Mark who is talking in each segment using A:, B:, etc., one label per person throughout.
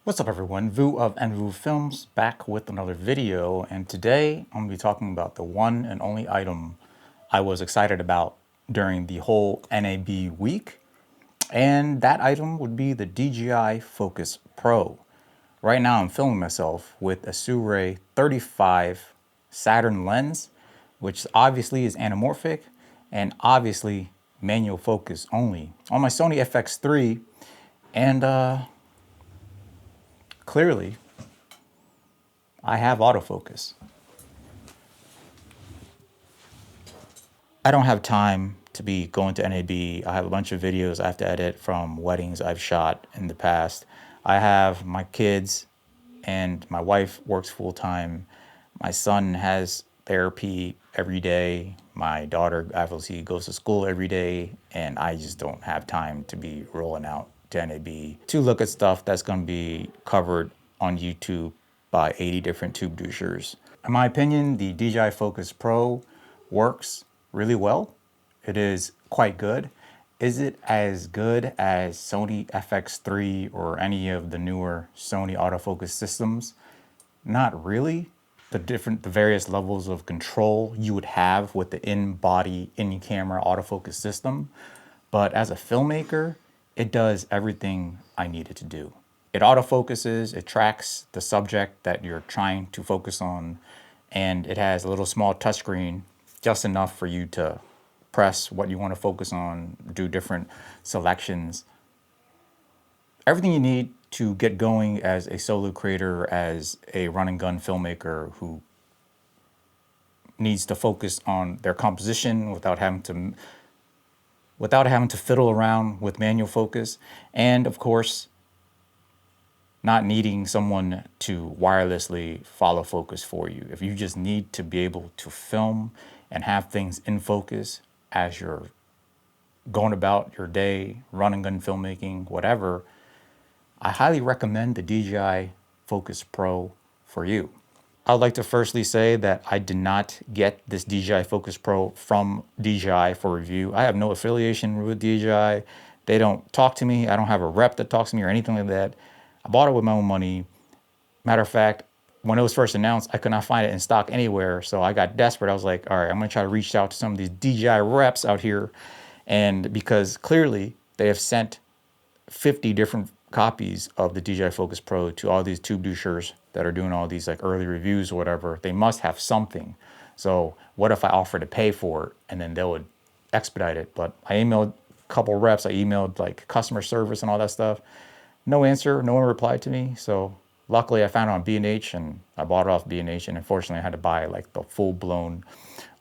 A: What's up everyone, Vu of NVU Films back with another video, and today I'm going to be talking about the one and only item I was excited about during the whole NAB week, and that item would be the DJI Focus Pro. Right now I'm filming myself with a Sirui 35 Saturn lens, which obviously is anamorphic and obviously manual focus only on my Sony FX3, and clearly, I have autofocus. I don't have time to be going to NAB. I have a bunch of videos I have to edit from weddings I've shot in the past. I have my kids and my wife works full time. My son has therapy every day. My daughter obviously goes to school every day, and I just don't have time to be rolling out to NAB to look at stuff that's going to be covered on YouTube by 80 different tube douchers. In my opinion, the DJI Focus Pro works really well. It is quite good. Is it as good as Sony FX3 or any of the newer Sony autofocus systems? Not really. The various levels of control you would have with the in-body, in-camera autofocus system. But as a filmmaker, it does everything I need it to do. It autofocuses, it tracks the subject that you're trying to focus on, and it has a little small touchscreen, just enough for you to press what you want to focus on, do different selections. Everything you need to get going as a solo creator, as a run and gun filmmaker who needs to focus on their composition without having to fiddle around with manual focus, and of course, not needing someone to wirelessly follow focus for you. If you just need to be able to film and have things in focus as you're going about your day, run and gun filmmaking, whatever, I highly recommend the DJI Focus Pro for you. I would like to firstly say that I did not get this DJI Focus Pro from DJI for review. I have no affiliation with DJI. They don't talk to me. I don't have a rep that talks to me or anything like that. I bought it with my own money. Matter of fact, when it was first announced, I could not find it in stock anywhere. So I got desperate. I was like, all right, I'm going to try to reach out to some of these DJI reps out here. And because clearly they have sent 50 different copies of the DJI Focus Pro to all these tube douchers that are doing all these like early reviews or whatever. They must have something. So what if I offer to pay for it and then they would expedite it? But I emailed a couple reps. I emailed like customer service and all that stuff. No answer. No one replied to me. So luckily I found it on B&H and I bought it off B&H, and unfortunately I had to buy like the full-blown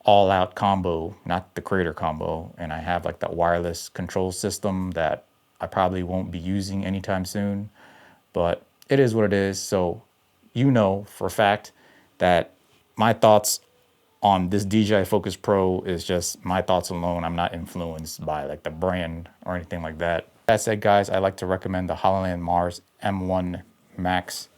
A: all-out combo, not the creator combo. And I have like that wireless control system that I probably won't be using anytime soon, but it is what it is. So you know for a fact that my thoughts on this DJI Focus Pro is just my thoughts alone. I'm not influenced by like the brand or anything like that. That said, guys, I'd like to recommend the HoloLens Mars M1 Max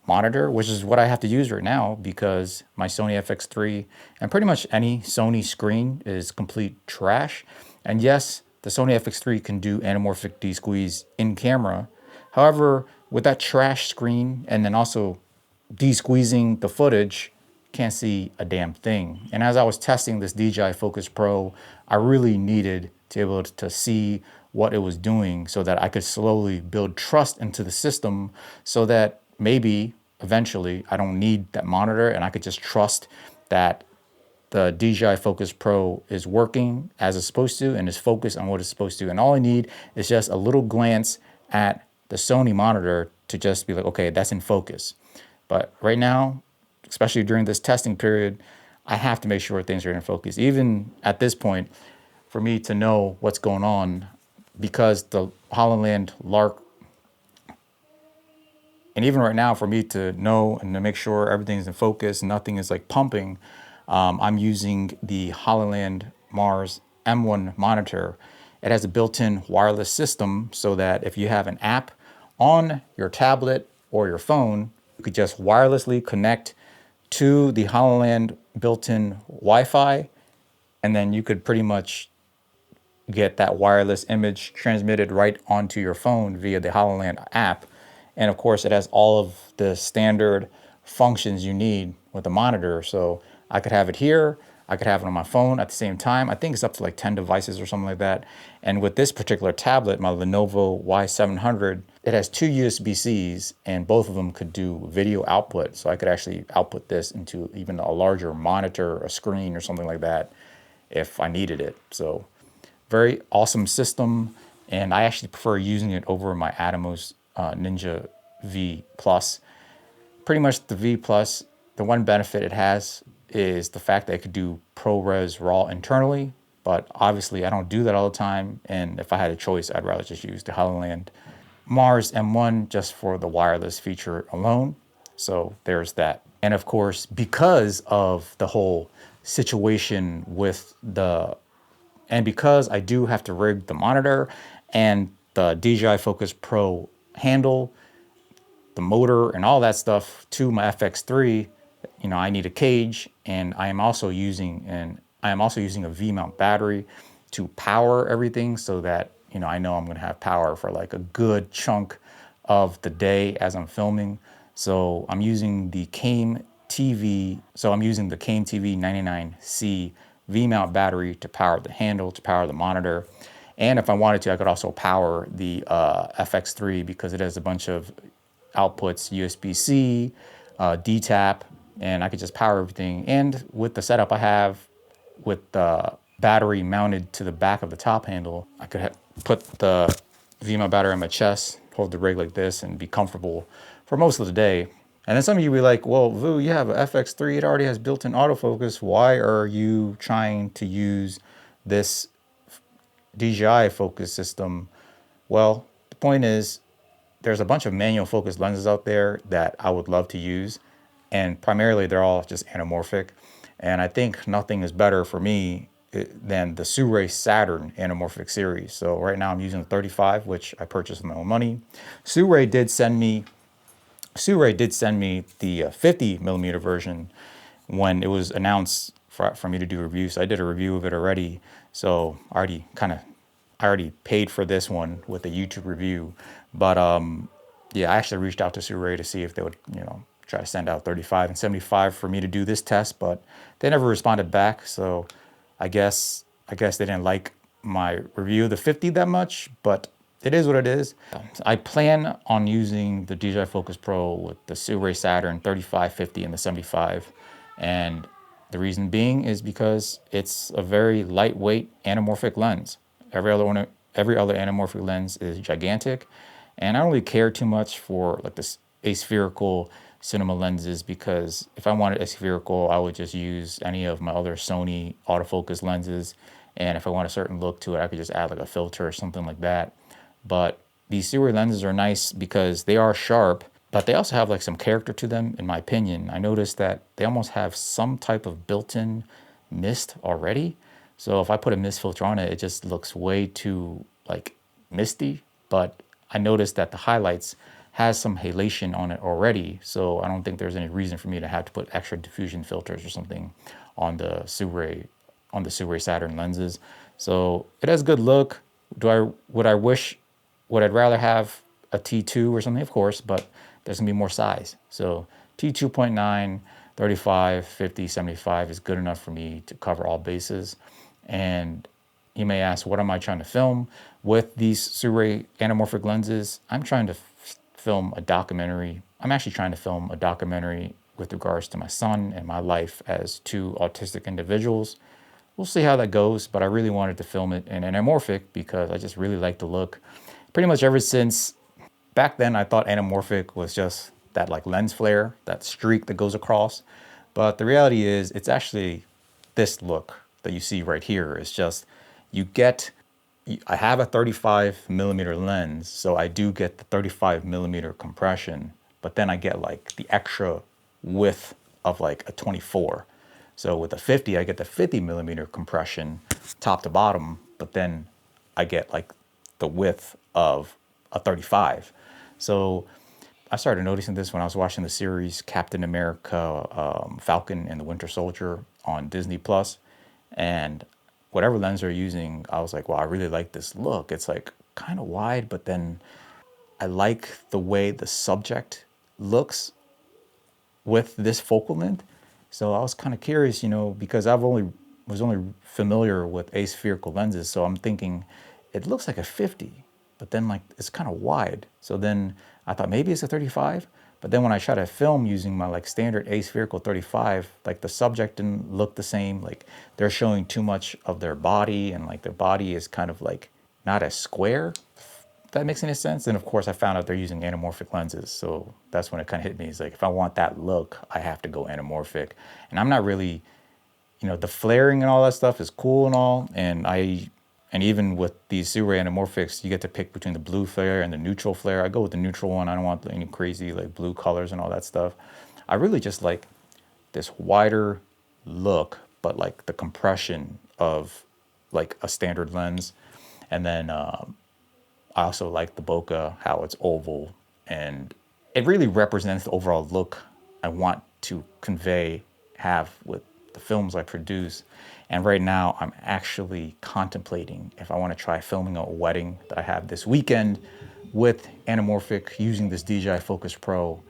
A: monitor, which is what I have to use right now because my Sony FX3 and pretty much any Sony screen is complete trash. And yes, the Sony FX3 can do anamorphic de-squeeze in camera. However, with that trash screen and then also de-squeezing the footage, can't see a damn thing. And as I was testing this DJI Focus Pro, I really needed to be able to see what it was doing so that I could slowly build trust into the system so that maybe eventually I don't need that monitor and I could just trust that the DJI Focus Pro is working as it's supposed to and is focused on what it's supposed to. And all I need is just a little glance at the Sony monitor to just be like, okay, that's in focus. But right now, especially during this testing period, I have to make sure things are in focus. Even at this point, for me to know what's going on, because the HoloLens Lark, and even right now for me to know and to make sure everything's in focus, nothing is like pumping, I'm using the HoloLens Mars M1 monitor. It has a built-in wireless system so that if you have an app on your tablet or your phone, you could just wirelessly connect to the HoloLens built-in Wi-Fi, and then you could pretty much get that wireless image transmitted right onto your phone via the HoloLens app. And of course, it has all of the standard functions you need with a monitor. So I could have it here, I could have it on my phone at the same time. I think it's up to like 10 devices or something like that. And with this particular tablet, my Lenovo Y700, it has two USB-Cs and both of them could do video output. So I could actually output this into even a larger monitor, a screen or something like that if I needed it. So very awesome system. And I actually prefer using it over my Atomos Ninja V Plus. Pretty much the V Plus, the one benefit it has is the fact that it could do ProRes RAW internally, but obviously I don't do that all the time. And if I had a choice, I'd rather just use the Hololens Mars M1 just for the wireless feature alone. So there's that. And of course, because of the whole situation with and because I do have to rig the monitor and the DJI Focus Pro handle, the motor and all that stuff to my FX3, I need a cage, and I am also using a V-mount battery to power everything so that I know I'm going to have power for like a good chunk of the day as I'm filming. So I'm using the Came TV 99C V-mount battery to power the handle, to power the monitor. And if I wanted to, I could also power the FX3 because it has a bunch of outputs, USB-C, D-tap, and I could just power everything. And with the setup I have with the battery mounted to the back of the top handle, I could put the V-mount battery on my chest, hold the rig like this, and be comfortable for most of the day. And then some of you will be like, well, Vu, you have an FX3, it already has built-in autofocus. Why are you trying to use this DJI focus system? Well, the point is, there's a bunch of manual focus lenses out there that I would love to use. And primarily, they're all just anamorphic. And I think nothing is better for me than the Sirui Saturn anamorphic series. So right now I'm using the 35, which I purchased with my own money. Sirui did send me the 50 millimeter version when it was announced for me to do a review. So I did a review of it already. So I already paid for this one with a YouTube review. But yeah, I actually reached out to Sirui to see if they would, try to send out 35 and 75 for me to do this test, but they never responded back. So I guess they didn't like my review of the 50 that much, but it is what it is. I plan on using the DJI Focus Pro with the Sirui Saturn 35, 50, and the 75. And the reason being is because it's a very lightweight anamorphic lens. Every other anamorphic lens is gigantic. And I don't really care too much for like this aspherical cinema lenses, because if I wanted aspherical, I would just use any of my other Sony autofocus lenses. And if I want a certain look to it, I could just add like a filter or something like that. But these Sirui lenses are nice because they are sharp, but they also have like some character to them, in my opinion. I noticed that they almost have some type of built-in mist already. So if I put a mist filter on it, it just looks way too like misty. But I noticed that the highlights has some halation on it already. So I don't think there's any reason for me to have to put extra diffusion filters or something on the Sirui Saturn lenses. So it has a good look. Would I rather have a T2 or something? Of course, but there's gonna be more size. So T2.9, 35, 50, 75 is good enough for me to cover all bases. And you may ask, what am I trying to film with these Sirui anamorphic lenses? I'm trying to film a documentary. I'm actually trying to film a documentary with regards to my son and my life as two autistic individuals. We'll see how that goes, but I really wanted to film it in anamorphic because I just really like the look. Pretty much ever since back then, I thought anamorphic was just that like lens flare, that streak that goes across. But the reality is it's actually this look that you see right here. It's just, I have a 35 millimeter lens, so I do get the 35 millimeter compression, but then I get like the extra width of like a 24. So with a 50, I get the 50 millimeter compression top to bottom, but then I get like the width of a 35. So I started noticing this when I was watching the series Captain America, Falcon and the Winter Soldier on Disney Plus. And whatever lens they're using, I was like, wow, I really like this look. It's like kind of wide, but then I like the way the subject looks with this focal length. So I was kind of curious, you know, because was only familiar with aspherical lenses. So I'm thinking it looks like a 50, but then like it's kind of wide. So then I thought maybe it's a 35. But then when I tried to film using my like standard aspherical 35, like the subject didn't look the same. Like they're showing too much of their body, and like their body is kind of like not as square, if that makes any sense. And of course I found out they're using anamorphic lenses. So that's when it kind of hit me. It's like, if I want that look, I have to go anamorphic. And I'm not really, you know, the flaring and all that stuff is cool and all. And even with these Sirui anamorphics, you get to pick between the blue flare and the neutral flare. I go with the neutral one. I don't want any crazy like blue colors and all that stuff. I really just like this wider look, but like the compression of like a standard lens. And then I also like the bokeh, how it's oval, and it really represents the overall look I want to have with the films I produce. And right now I'm actually contemplating if I want to try filming a wedding that I have this weekend with anamorphic using this DJI Focus Pro.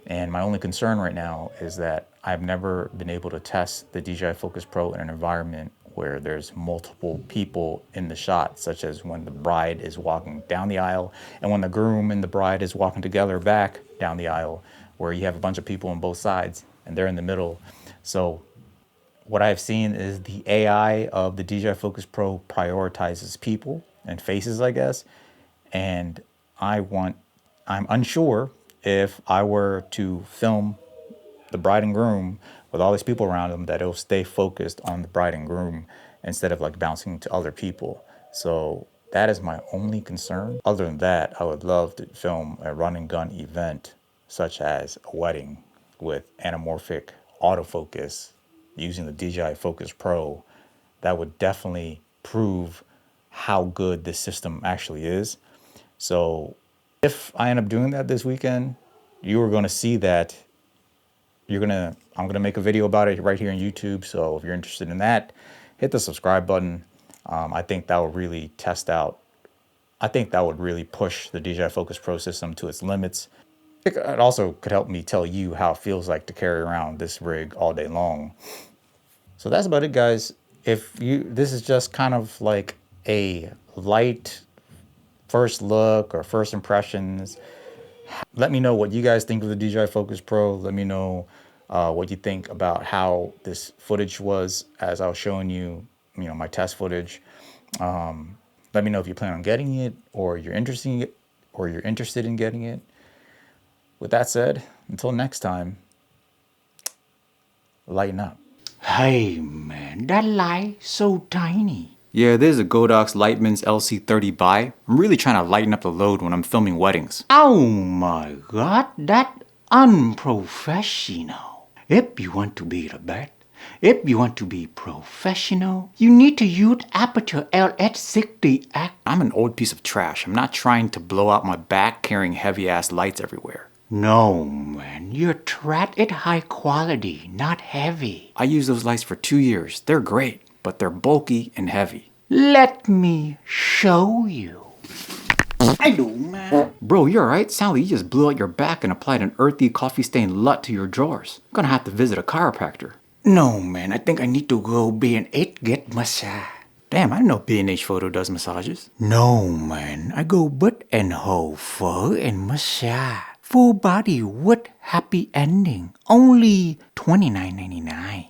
A: And my only concern right now is that I've never been able to test the DJI Focus Pro in an environment where there's multiple people in the shot, such as when the bride is walking down the aisle and when the groom and the bride is walking together back down the aisle, where you have a bunch of people on both sides and they're in the middle. So what I've seen is the AI of the DJI Focus Pro prioritizes people and faces, I guess. And I'm unsure if I were to film the bride and groom with all these people around them, that it'll stay focused on the bride and groom instead of like bouncing to other people. So that is my only concern. Other than that, I would love to film a run and gun event, such as a wedding, with anamorphic autofocus using the DJI Focus Pro. That would definitely prove how good this system actually is. So if I end up doing that this weekend, you are going to see that. I'm gonna make a video about it right here on YouTube. So if you're interested in that, hit the subscribe button. I think that would really push the DJI Focus Pro system to its limits. It also could help me tell you how it feels like to carry around this rig all day long. So that's about it, guys. This is just kind of like a light first look or first impressions. Let me know what you guys think of the DJI Focus Pro. Let me know what you think about how this footage was as I was showing you, my test footage. Let me know if you plan on getting it, or you're interested in getting it. With that said, until next time, lighten up.
B: Hey man, that light so tiny.
A: Yeah, this is a Godox Lightman's LC30 Bi. I'm really trying to lighten up the load when I'm filming weddings.
B: Oh my god, that unprofessional. If you want to be the best, if you want to be professional, you need to use aperture LS60X.
A: I'm an old piece of trash. I'm not trying to blow out my back carrying heavy ass lights everywhere.
B: No man, your thread is high quality, not heavy.
A: I used those lights for 2 years. They're great, but they're bulky and heavy.
B: Let me show you. Hello, man.
A: Bro, you alright? Sound like you just blew out your back and applied an earthy coffee-stained LUT to your drawers. I'm gonna have to visit a chiropractor.
B: No, man, I think I need to go B&H get massage.
A: Damn, I didn't know B&H Photo does massages.
B: No, man, I go butt and whole fur and massage. Full body with happy ending. Only $29.99.